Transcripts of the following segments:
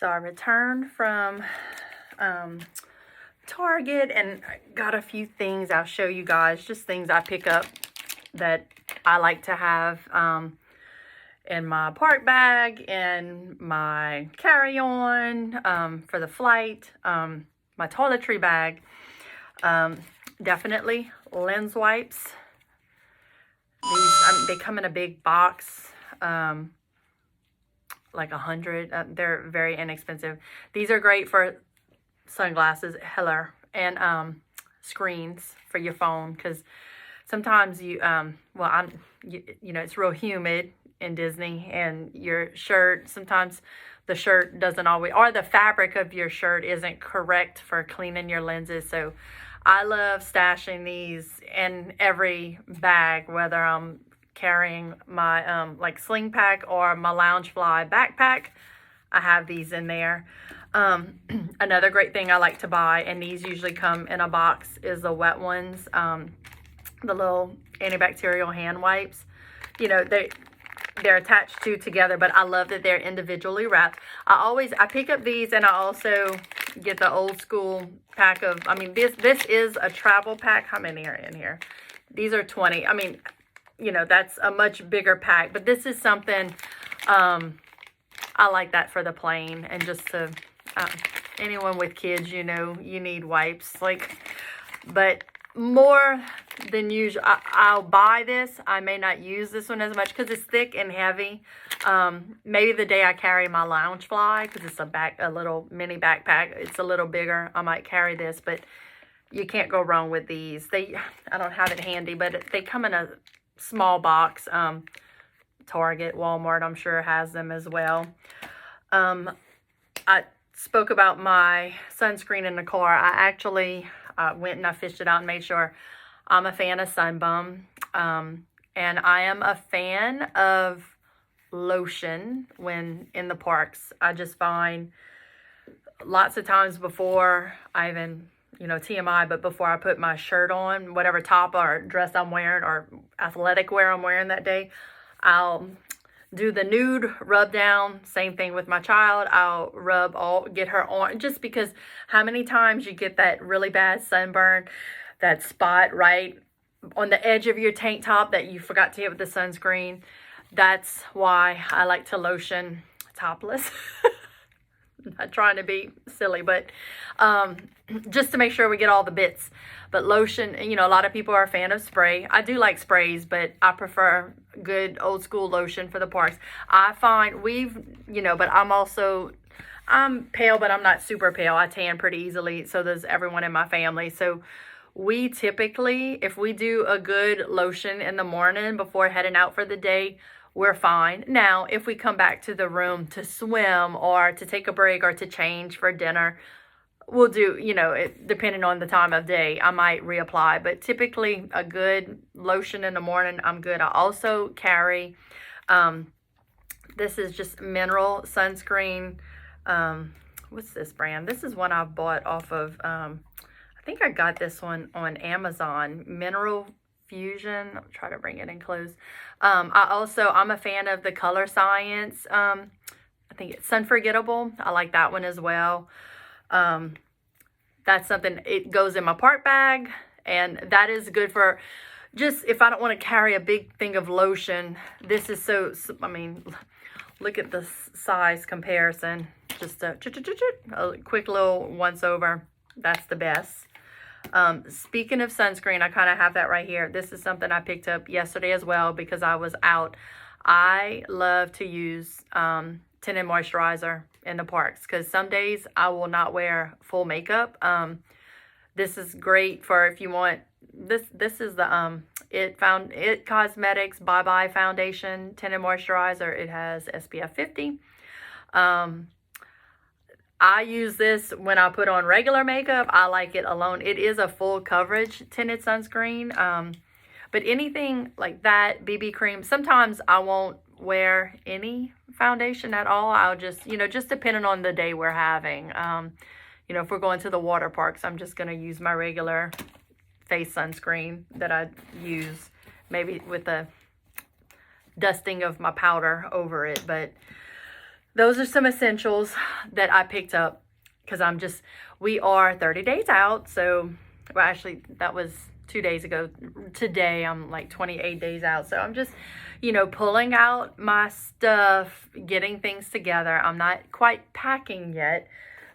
So I returned from Target and got a few things. I'll show you guys, just things I pick up that I like to have in my park bag, in my carry-on for the flight, my toiletry bag. Definitely lens wipes. These they come in a big box, like 100. They're very inexpensive. These are great for sunglasses, and screens for your phone, because sometimes you it's real humid in Disney, and your shirt, sometimes the shirt doesn't always, or the fabric of your shirt isn't correct for cleaning your lenses. So I love stashing these in every bag, whether I'm carrying my like sling pack or my Loungefly backpack. I have these in there. Another great thing I like to buy, and these usually come in a box, is the wet ones, the little antibacterial hand wipes. You know, they're attached together, but I love that they're individually wrapped. I pick up these, and I also get the old school pack of, this is a travel pack. How many are in here? These are 20. That's a much bigger pack, but this is something, I like that for the plane, and just to, anyone with kids, you need wipes, but more than usual, I'll buy this. I may not use this one as much because it's thick and heavy. Maybe the day I carry my Loungefly, because it's a little mini backpack, it's a little bigger, I might carry this, but you can't go wrong with these. I don't have it handy, but they come in a small box. Target, Walmart, I'm sure has them as well. I spoke about my sunscreen in the car. I actually went and I fished it out and made sure. I'm a fan of Sunbum, and I am a fan of lotion when in the parks. I just find lots of times before I even, TMI, but before I put my shirt on, whatever top or dress I'm wearing or athletic wear I'm wearing that day, I'll do the nude rub down. Same thing with my child. I'll get her on, just because how many times you get that really bad sunburn, that spot right on the edge of your tank top that you forgot to hit with the sunscreen. That's why I like to lotion topless. Not trying to be silly, but just to make sure we get all the bits. But lotion, a lot of people are a fan of spray. I do like sprays, but I prefer good old school lotion for the parks. I find but I'm pale, but I'm not super pale. I tan pretty easily. So does everyone in my family. So we typically, if we do a good lotion in the morning before heading out for the day, we're fine. Now, if we come back to the room to swim or to take a break or to change for dinner, we'll do, depending on the time of day, I might reapply. But typically, a good lotion in the morning, I'm good. I also carry, this is just mineral sunscreen. What's this brand? This is one I bought off of, I think I got this one on Amazon, Mineral Fusion. I'll try to bring it in close. I'm a fan of the Color Science. I think it's Sunforgettable. I like that one as well. That's something, it goes in my park bag, and that is good for just if I don't want to carry a big thing of lotion. This is look at the size comparison. Just a quick little once over. That's the best. Speaking of sunscreen, I kind of have that right here. This is something I picked up yesterday as well because I was out. I love to use Tinted Moisturizer in the parks because some days I will not wear full makeup. This is great for if you want. This is the It Cosmetics Bye Bye Foundation Tinted Moisturizer. It has SPF 50. I use this when I put on regular makeup. I like it alone. It is a full coverage tinted sunscreen. But anything like that, BB cream, sometimes I won't wear any foundation at all. I'll just, just depending on the day we're having. If we're going to the water parks, I'm just going to use my regular face sunscreen that I use, maybe with a dusting of my powder over it. But those are some essentials that I picked up because we are 30 days out. So, well, actually, that was 2 days ago. Today, I'm like 28 days out. So I'm just, pulling out my stuff, getting things together. I'm not quite packing yet,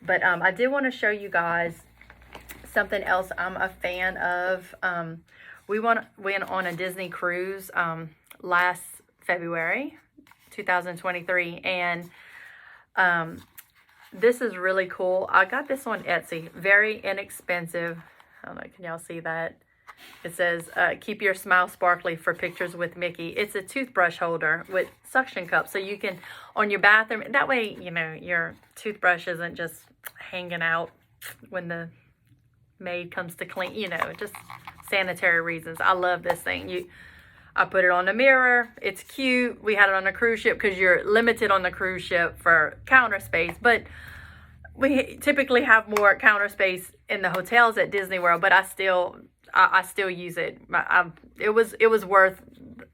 but I did want to show you guys something else I'm a fan of. We went on a Disney cruise last February 2023, and this is really cool. I got this on Etsy, very inexpensive. I don't know, can y'all see that? It says, keep your smile sparkly for pictures with Mickey. It's a toothbrush holder with suction cups. So you can, on your bathroom, that way, your toothbrush isn't just hanging out when the maid comes to clean, just sanitary reasons. I love this thing. I put it on the mirror. It's cute. We had it on a cruise ship because you're limited on the cruise ship for counter space, but we typically have more counter space in the hotels at Disney World, but I still use it. It was worth,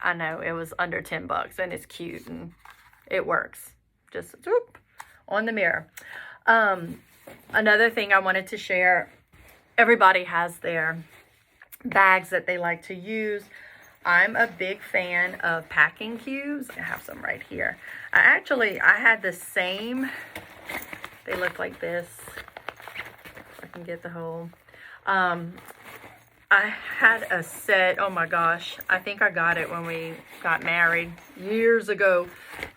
I know, it was under $10 and it's cute and it works. Just whoop, on the mirror. Another thing I wanted to share, everybody has their bags that they like to use. I'm a big fan of packing cubes. I have some right here. I had the same, they look like this. If I can get the whole, I had a set, oh my gosh, I think I got it when we got married years ago.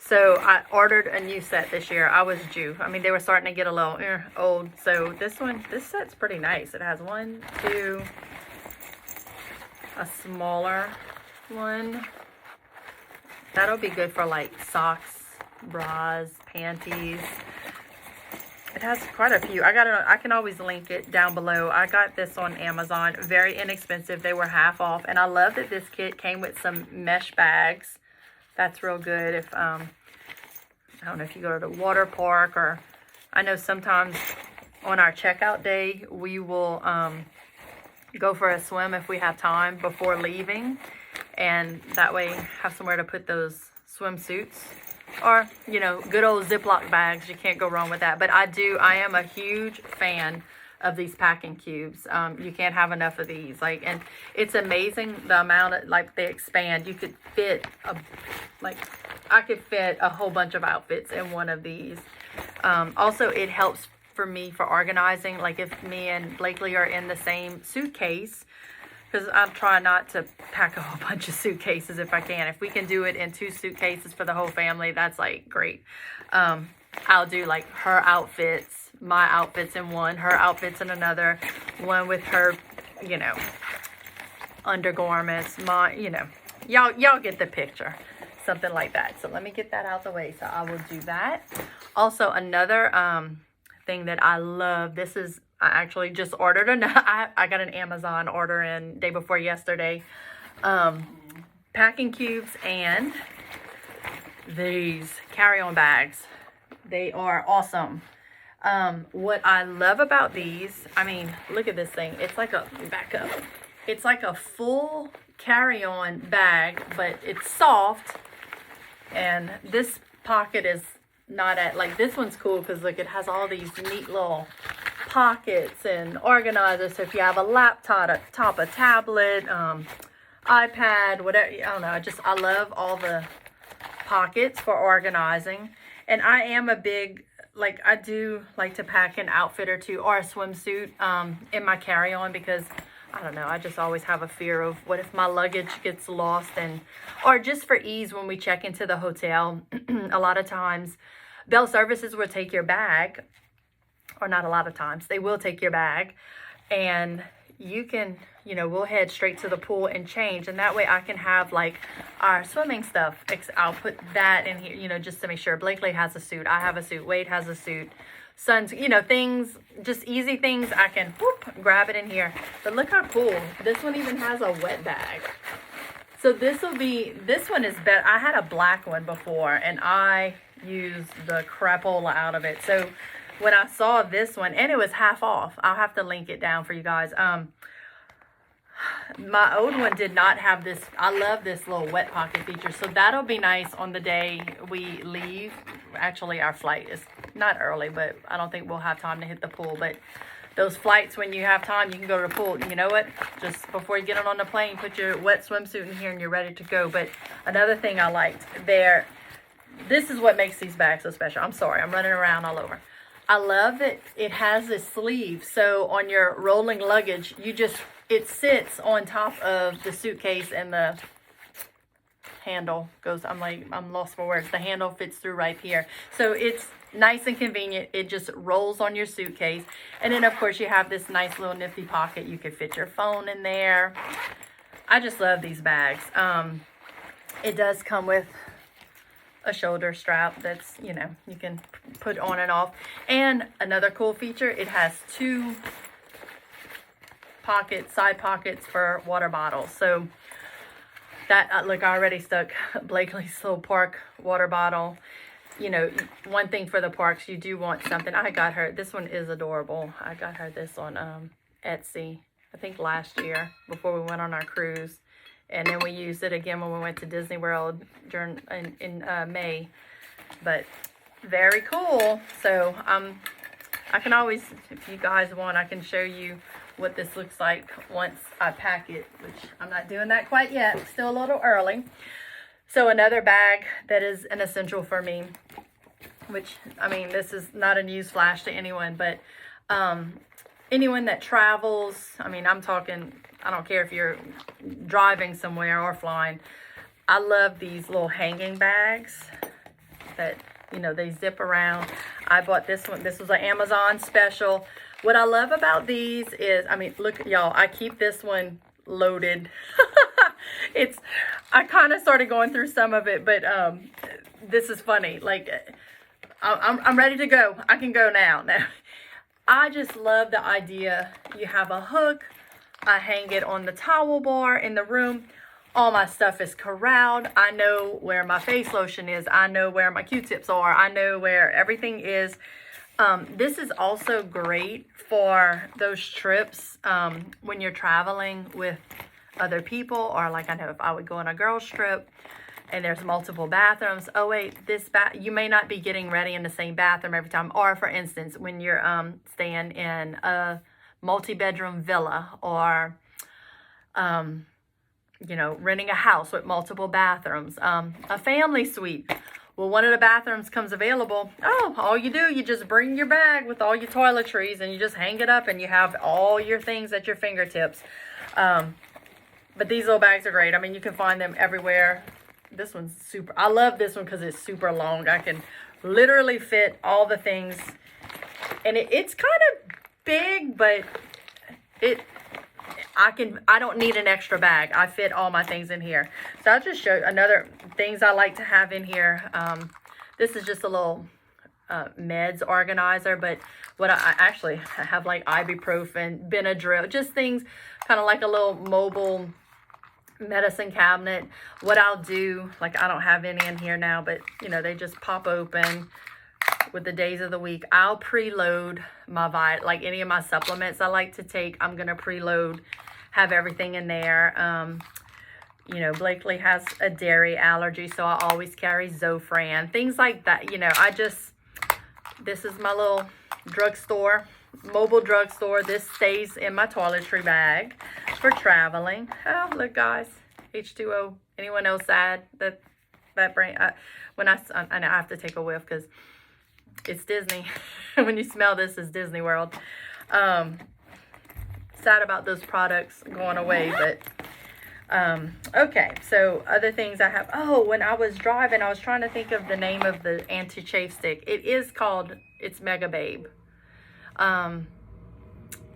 So I ordered a new set this year. I was due. I mean, they were starting to get a little old. So this set's pretty nice. It has 1, 2, a smaller one. That'll be good for like socks, bras, panties. It has quite a few. I can always link it down below. I got this on Amazon. Very inexpensive. They were half off. And I love that this kit came with some mesh bags. That's real good if, I don't know if you go to the water park, or I know sometimes on our checkout day, we will go for a swim if we have time before leaving. And that way have somewhere to put those swimsuits. Or, good old Ziploc bags. You can't go wrong with that. But I am a huge fan of these packing cubes. You can't have enough of these. And it's amazing the amount of, they expand. You could fit, I could fit a whole bunch of outfits in one of these. Also, it helps for me for organizing. Like if me and Blakely are in the same suitcase, because I'm trying not to pack a whole bunch of suitcases if I can. If we can do it in 2 suitcases for the whole family, that's great. I'll do her outfits, my outfits in one, her outfits in another, one with her, undergarments, y'all get the picture. Something like that. So let me get that out the way. So I will do that. Also, another thing that I love, I actually just ordered I got an Amazon order in day before yesterday. Packing cubes and these carry-on bags. They are awesome. What I love about these, look at this thing. It's like back up. It's like a full carry-on bag, but it's soft. And this pocket is not this one's cool because look, it has all these neat little pockets and organizers. So if you have a laptop, a tablet, iPad, whatever, I don't know. I love all the pockets for organizing. And I am a big, I do like to pack an outfit or two or a swimsuit in my carry-on because I don't know, I just always have a fear of what if my luggage gets lost, or just for ease when we check into the hotel. A lot of times Bell Services will take your bag, or not a lot of times, they will take your bag, and you can, we'll head straight to the pool and change, and that way I can have our swimming stuff. I'll put that in here, just to make sure. Blakely has a suit, I have a suit, Wade has a suit, Son's, things, just easy things. I can grab it in here. But look how cool, this one even has a wet bag. So this one is better. I had a black one before and I used the crapola out of it. So when I saw this one, and it was half off, I'll have to link it down for you guys. My old one did not have this. I love this little wet pocket feature. So that'll be nice on the day we leave. Actually, our flight is not early, but I don't think we'll have time to hit the pool. But those flights, when you have time, you can go to the pool. You know what? Just before you get on the plane, put your wet swimsuit in here and you're ready to go. But another thing I liked there, this is what makes these bags so special. I'm sorry, I'm running around all over. I love that it has this sleeve. So on your rolling luggage, it sits on top of the suitcase and the handle goes, I'm lost for words. The handle fits through right here. So it's nice and convenient. It just rolls on your suitcase. And then of course you have this nice little nifty pocket. You could fit your phone in there. I just love these bags. It does come with a shoulder strap that's, you can put on and off. And another cool feature, it has two side pockets for water bottles. So that, look, I already stuck Blakely's little park water bottle. One thing for the parks, you do want something. I got her, this one is adorable. I got her this on Etsy, I think last year before we went on our cruise. And then we used it again when we went to Disney World in May. But very cool. So I can always, if you guys want, I can show you what this looks like once I pack it, which I'm not doing that quite yet. It's still a little early. So another bag that is an essential for me, which, this is not a news flash to anyone, but anyone that travels, I'm talking, I don't care if you're driving somewhere or flying. I love these little hanging bags that, they zip around. I bought this one. This was an Amazon special. What I love about these is, look, y'all, I keep this one loaded. I kind of started going through some of it, but this is funny. Like, I'm ready to go. I can go now. I just love the idea. You have a hook. I hang it on the towel bar in the room. All my stuff is corralled. I know where my face lotion is. I know where my Q-tips are. I know where everything is. This is also great for those trips when you're traveling with other people, or like I know if I would go on a girls trip and there's multiple bathrooms. Oh wait, you may not be getting ready in the same bathroom every time. Or for instance, when you're staying in a multi-bedroom villa, or renting a house with multiple bathrooms, a family suite. Well, one of the bathrooms comes available. Oh, all you do, you just bring your bag with all your toiletries and you just hang it up and you have all your things at your fingertips. But these little bags are great. You can find them everywhere. This one's super. I love this one because it's super long. I can literally fit all the things. And it's kind of big, but I don't need an extra bag. I fit all my things in here. So I'll just show you another things I like to have in here. This is just a little meds organizer, but what I actually have, like ibuprofen, Benadryl, just things kind of like a little mobile medicine cabinet. What I'll do, like I don't have any in here now, but they just pop open with the days of the week. I'll preload my like any of my supplements I like to take. I'm gonna preload, have everything in there. Blakely has a dairy allergy, so I always carry Zofran, things like that. This is my little mobile drugstore. This stays in my toiletry bag for traveling. Oh, look guys, H2O. Anyone else sad that brand? I have to take a whiff because it's Disney. When you smell this, it's Disney World. Sad about those products going away, but okay. So other things I have. Oh, when I was driving, I was trying to think of the name of the anti-chafe stick. It's Mega Babe.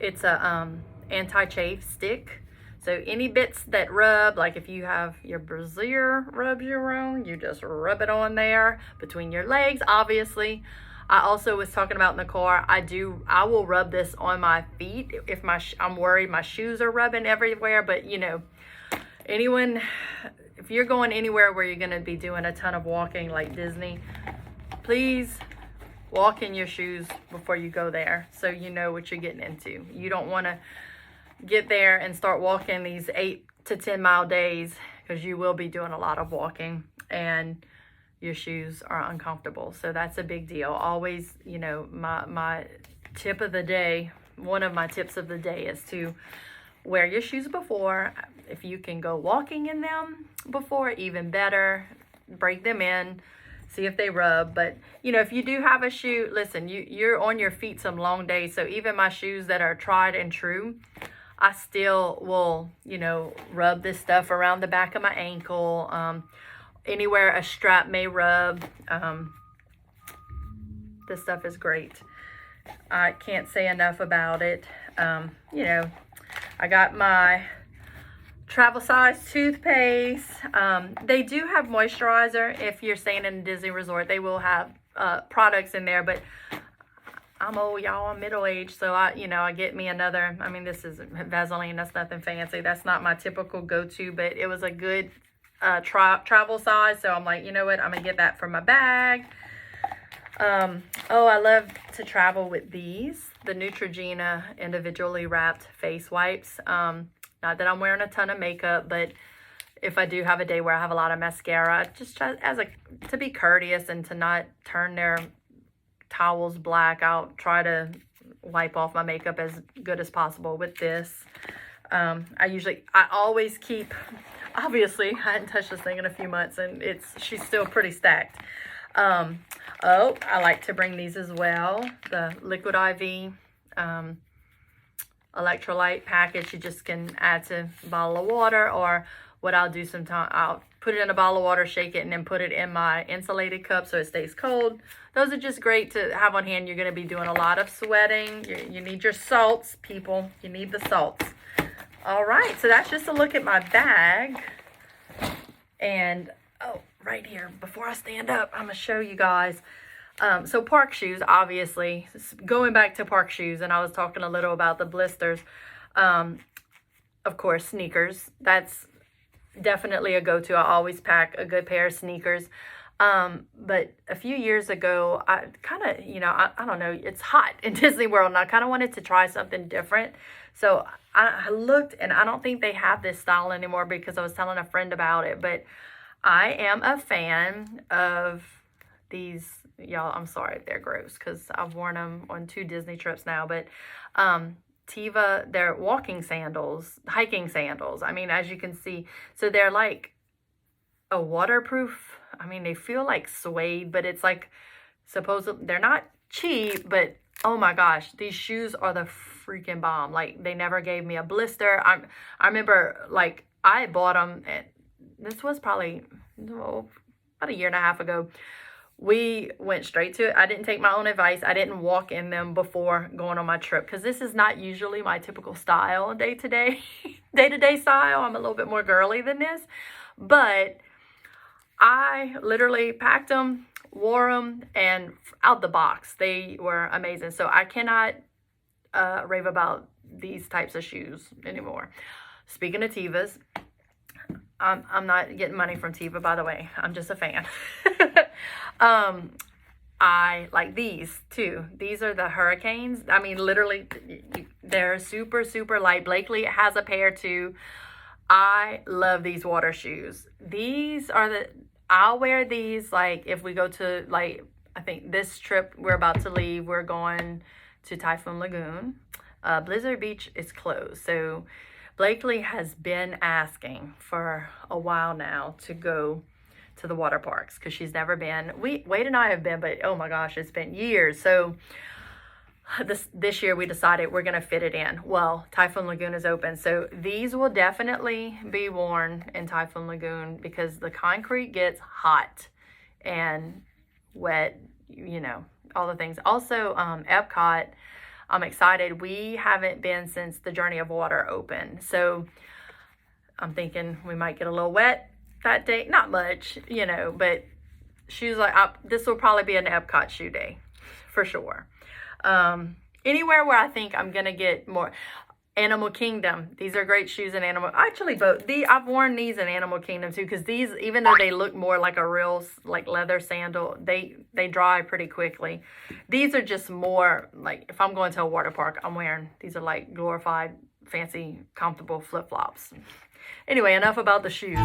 It's a anti-chafe stick. So any bits that rub, like if you have your brassiere rubs you wrong, you just rub it on there between your legs, obviously. I also was talking about in the car, I will rub this on my feet if I'm worried my shoes are rubbing everywhere. But if you're going anywhere where you're going to be doing a ton of walking like Disney, please walk in your shoes before you go there so you know what you're getting into. You don't want to get there and start walking these 8 to 10 mile days, because you will be doing a lot of walking and your shoes are uncomfortable. So that's a big deal. Always, you know, my tip of the day, one of my tips of the day is to wear your shoes before. If you can go walking in them before, even better. Break them in, see if they rub. But you know, if you do have a shoe, listen, you're on your feet some long days. So even my shoes that are tried and true, I still will, you know, rub this stuff around the back of my ankle, anywhere a strap may rub. This stuff is great. I can't say enough about it. You know, I got my travel size toothpaste. They do have moisturizer. If you're staying in a Disney resort, they will have products in there, but I'm old, y'all. I'm middle-aged, so I get me another. I mean, this is Vaseline. That's nothing fancy. That's not my typical go-to, but it was a good travel size, so I'm like, you know what? I'm gonna get that for my bag. Oh, I love to travel with these, the Neutrogena individually wrapped face wipes. Not that I'm wearing a ton of makeup, but if I do have a day where I have a lot of mascara, just try, to be courteous and to not turn their towels black, I'll try to wipe off my makeup as good as possible with this. I always keep, obviously, I hadn't touched this thing in a few months, and she's still pretty stacked. Oh, I like to bring these as well. The Liquid IV electrolyte package. You just can add to a bottle of water, or what I'll do sometimes, I'll put it in a bottle of water, shake it, and then put it in my insulated cup so it stays cold. Those are just great to have on hand. You're going to be doing a lot of sweating. You need your salts, people. You need the salts. All right, so that's just a look at my bag. And, oh, right here, before I stand up, I'm going to show you guys. So park shoes, obviously, going back to park shoes, and I was talking a little about the blisters. Of course, sneakers. That's definitely a go-to. I always pack a good pair of sneakers. But a few years ago, I kind of, I don't know, it's hot in Disney World, and I kind of wanted to try something different. So I looked, and I don't think they have this style anymore because I was telling a friend about it. But I am a fan of these, y'all, I'm sorry, they're gross because I've worn them on 2 Disney trips now. But Teva, they're walking sandals, hiking sandals. I mean, as you can see, so they're like a waterproof. I mean, they feel like suede, but it's like supposedly they're not cheap, but oh my gosh, these shoes are the freaking bomb. Like, they never gave me a blister. I remember, like, I bought them, and this was probably about a year and a half ago. We went straight to it. I didn't take my own advice. I didn't walk in them before going on my trip, because this is not usually my typical style, day-to-day style. I'm a little bit more girly than this, but I literally packed them, wore them, and out the box, they were amazing. So I cannot rave about these types of shoes anymore. Speaking of Tevas, I'm not getting money from Teva, by the way. I'm just a fan. I like these too. These are the Hurricanes. I mean, literally, they're super, super light. Blakely has a pair too. I love these water shoes. These are I'll wear these, like, if we go to, like, I think this trip we're about to leave, we're going to Typhoon Lagoon. Blizzard Beach is closed. So Blakely has been asking for a while now to go to the water parks because she's never been. Wade and I have been, but oh my gosh, it's been years. So this year we decided we're going to fit it in. Well, Typhoon Lagoon is open, so these will definitely be worn in Typhoon Lagoon because the concrete gets hot and wet, all the things. Also, Epcot, I'm excited. We haven't been since the Journey of Water opened, so I'm thinking we might get a little wet that day. Not much, but shoes this will probably be an Epcot shoe day for sure. Anywhere where I think I'm gonna get more. Animal Kingdom, these are great shoes in actually both. I've worn these in Animal Kingdom too, because these, even though they look more like a real like leather sandal, they dry pretty quickly. These are just more like, if I'm going to a water park, I'm wearing, these are like glorified fancy, comfortable flip-flops. Anyway, enough about the shoes.